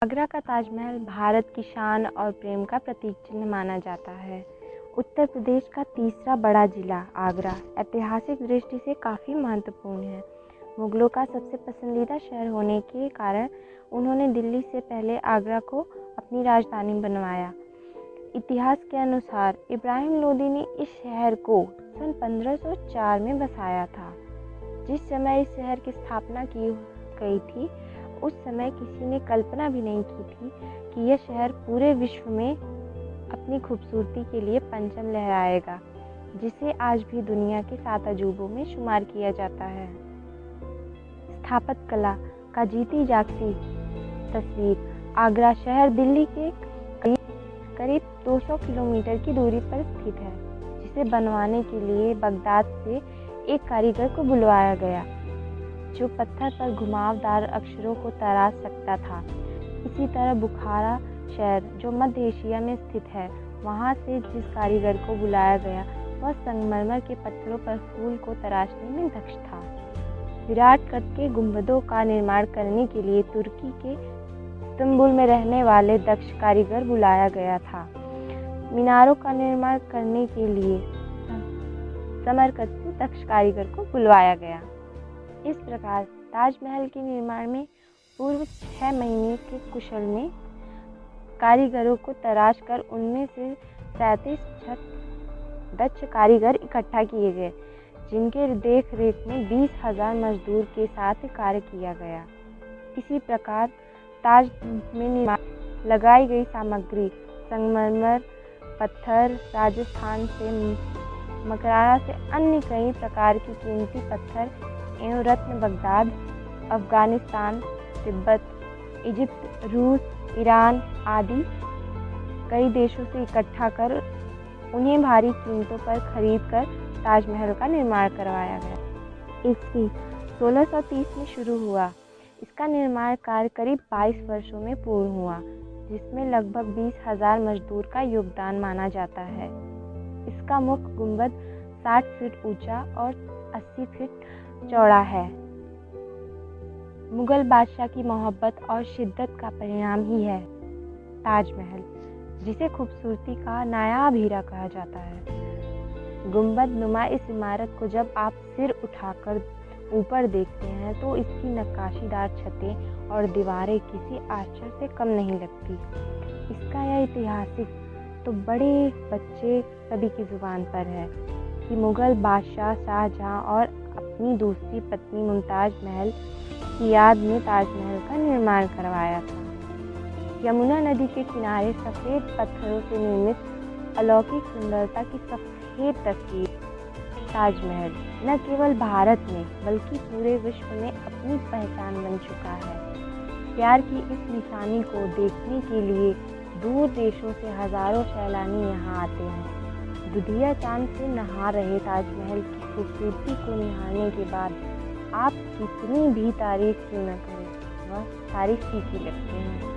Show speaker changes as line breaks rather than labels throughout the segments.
आगरा का ताजमहल भारत की शान और प्रेम का प्रतीक चिन्ह माना जाता है। उत्तर प्रदेश का तीसरा बड़ा जिला आगरा ऐतिहासिक दृष्टि से काफ़ी महत्वपूर्ण है। मुगलों का सबसे पसंदीदा शहर होने के कारण उन्होंने दिल्ली से पहले आगरा को अपनी राजधानी बनवाया। इतिहास के अनुसार इब्राहिम लोदी ने इस शहर को सन 1504 में बसाया था। जिस समय इस शहर की स्थापना की गई थी उस समय किसी ने कल्पना भी नहीं की थी कि यह शहर पूरे विश्व में अपनी खूबसूरती के लिए परचम लहराएगा, जिसे आज भी दुनिया के 7 अजूबों में शुमार किया जाता है। स्थापत्य कला का जीती जागती तस्वीर। आगरा शहर दिल्ली के करीब 200 किलोमीटर की दूरी पर स्थित है, जिसे बनवाने के लिए बगदाद से एक कारीगर को बुलवाया गया जो पत्थर पर घुमावदार अक्षरों को तराश सकता था। इसी तरह बुखारा शहर जो मध्य एशिया में स्थित है, वहाँ से जिस कारीगर को बुलाया गया वह संगमरमर के पत्थरों पर फूल को तराशने में दक्ष था। विराट कद के गुंबदों का निर्माण करने के लिए तुर्की के इस्तांबुल में रहने वाले दक्ष कारीगर बुलाया गया था। मीनारों का निर्माण करने के लिए समरकंद से दक्ष कारीगर को बुलवाया गया। इस प्रकार ताजमहल के निर्माण में पूर्व 6 महीने के कुशल में कारीगरों को तराश कर उनमें से 37 दक्ष कारीगर इकट्ठा किए गए, जिनके देख रेख में 20,000 मजदूर के साथ कार्य किया गया। इसी प्रकार ताज में निर्माण लगाई गई सामग्री संगमरमर, पत्थर, राजस्थान से मकराना से अन्य कई प्रकार की कीमती पत्थर एवं रत्न बगदाद, अफगानिस्तान, तिब्बत, इजिप्ट, रूस, ईरान आदि कई देशों से इकट्ठा कर उन्हें भारी कीमतों पर खरीदकर ताजमहल का निर्माण करवाया गया। ईस्वी 1630 में शुरू हुआ। इसका निर्माण कार्य करीब 22 वर्षों में पूर्ण हुआ, जिसमें लगभग 20,000 मजदूर का योगदान माना जाता है। इसका मुख्य गुंबद 60 फीट ऊंचा और 80 फीट चौड़ा है। मुगल बादशाह की मोहब्बत और शिद्दत का परिणाम ही है ताजमहल, जिसे खूबसूरती का नायाब हीरा कहा जाता है। गुंबद नुमा इस इमारत को जब आप सिर उठाकर ऊपर देखते हैं तो इसकी नक्काशीदार छतें और दीवारें किसी आश्चर्य से कम नहीं लगती। इसका यह ऐतिहासिक तो बड़े बच्चे सभी की जुबान पर है कि मुगल बादशाह शाहजहां और अपनी दूसरी पत्नी मुमताज महल की याद में ताजमहल का निर्माण करवाया था। यमुना नदी के किनारे सफ़ेद पत्थरों से निर्मित अलौकिक सुंदरता की सफ़ेद तस्वीर ताजमहल न केवल भारत में बल्कि पूरे विश्व में अपनी पहचान बन चुका है। प्यार की इस निशानी को देखने के लिए दूर देशों से हजारों सैलानी यहाँ आते हैं। दुधिया चांद से नहा रहे ताजमहल की खूबसूरती को निहारने के बाद आप कितनी भी तारीफ क्यों न करें, वह तारीफ फीकी लगती हैं।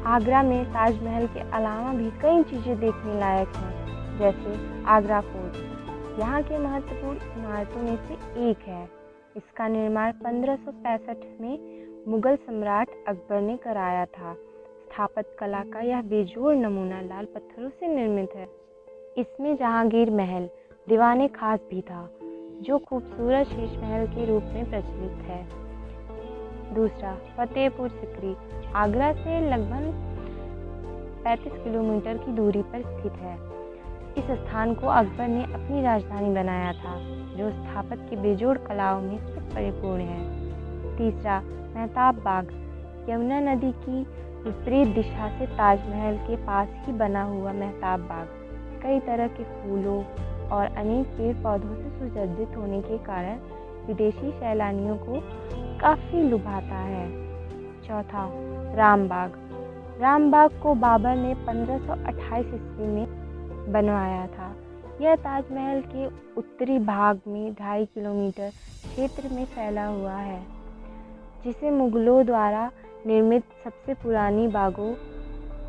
आगरा में ताजमहल के अलावा भी कई चीज़ें देखने लायक हैं, जैसे आगरा फोर्ट यहाँ के महत्वपूर्ण इमारतों में से एक है। इसका निर्माण 1565 में मुगल सम्राट अकबर ने कराया था। स्थापत्य कला का यह बेजोड़ नमूना लाल पत्थरों से निर्मित है। इसमें जहांगीर महल दीवाने खास भी था, जो खूबसूरत शीश महल के रूप में प्रचलित है। दूसरा, फतेहपुर सिकरी आगरा से लगभग 35 किलोमीटर की दूरी पर स्थित है। इस स्थान को अकबर ने अपनी राजधानी बनाया था, जो स्थापत्य की बेजोड़ कलाओं में से परिपूर्ण है। तीसरा, मेहताब बाग यमुना नदी की विपरीत दिशा से ताजमहल के पास ही बना हुआ मेहताब बाग कई तरह के फूलों और अनेक पेड़ पौधों से सुसज्जित होने के कारण विदेशी सैलानियों को काफ़ी लुभाता है। चौथा, रामबाग। रामबाग को बाबर ने 1528 ईस्वी में बनवाया था। यह ताजमहल के उत्तरी भाग में 2.5 किलोमीटर क्षेत्र में फैला हुआ है, जिसे मुगलों द्वारा निर्मित सबसे पुरानी बागों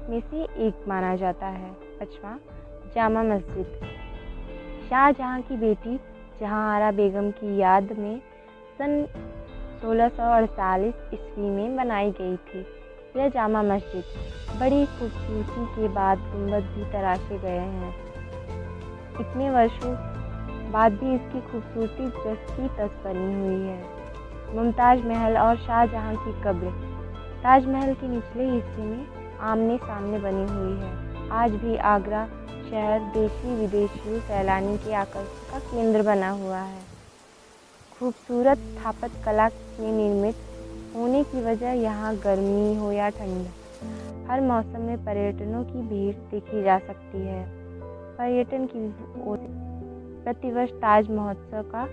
में से एक माना जाता है। पाँचवां, जामा मस्जिद शाहजहां की बेटी जहांआरा बेगम की याद में सन 1648 ईस्वी में बनाई गई थी। यह जामा मस्जिद बड़ी खूबसूरती के बाद गुंबद भी तराशे गए हैं। इतने वर्षों बाद भी इसकी खूबसूरती जस की तस बनी हुई है। मुमताज महल और शाहजहां की कब्र ताजमहल के निचले हिस्से में आमने सामने बनी हुई है। आज भी आगरा शहर देशी विदेशी सैलानी के आकर्षण का केंद्र बना हुआ है। खूबसूरत स्थापत्य कला में निर्मित होने की वजह यहाँ गर्मी हो या ठंड, हर मौसम में पर्यटकों की भीड़ देखी जा सकती है। पर्यटन की ओर प्रतिवर्ष ताज महोत्सव का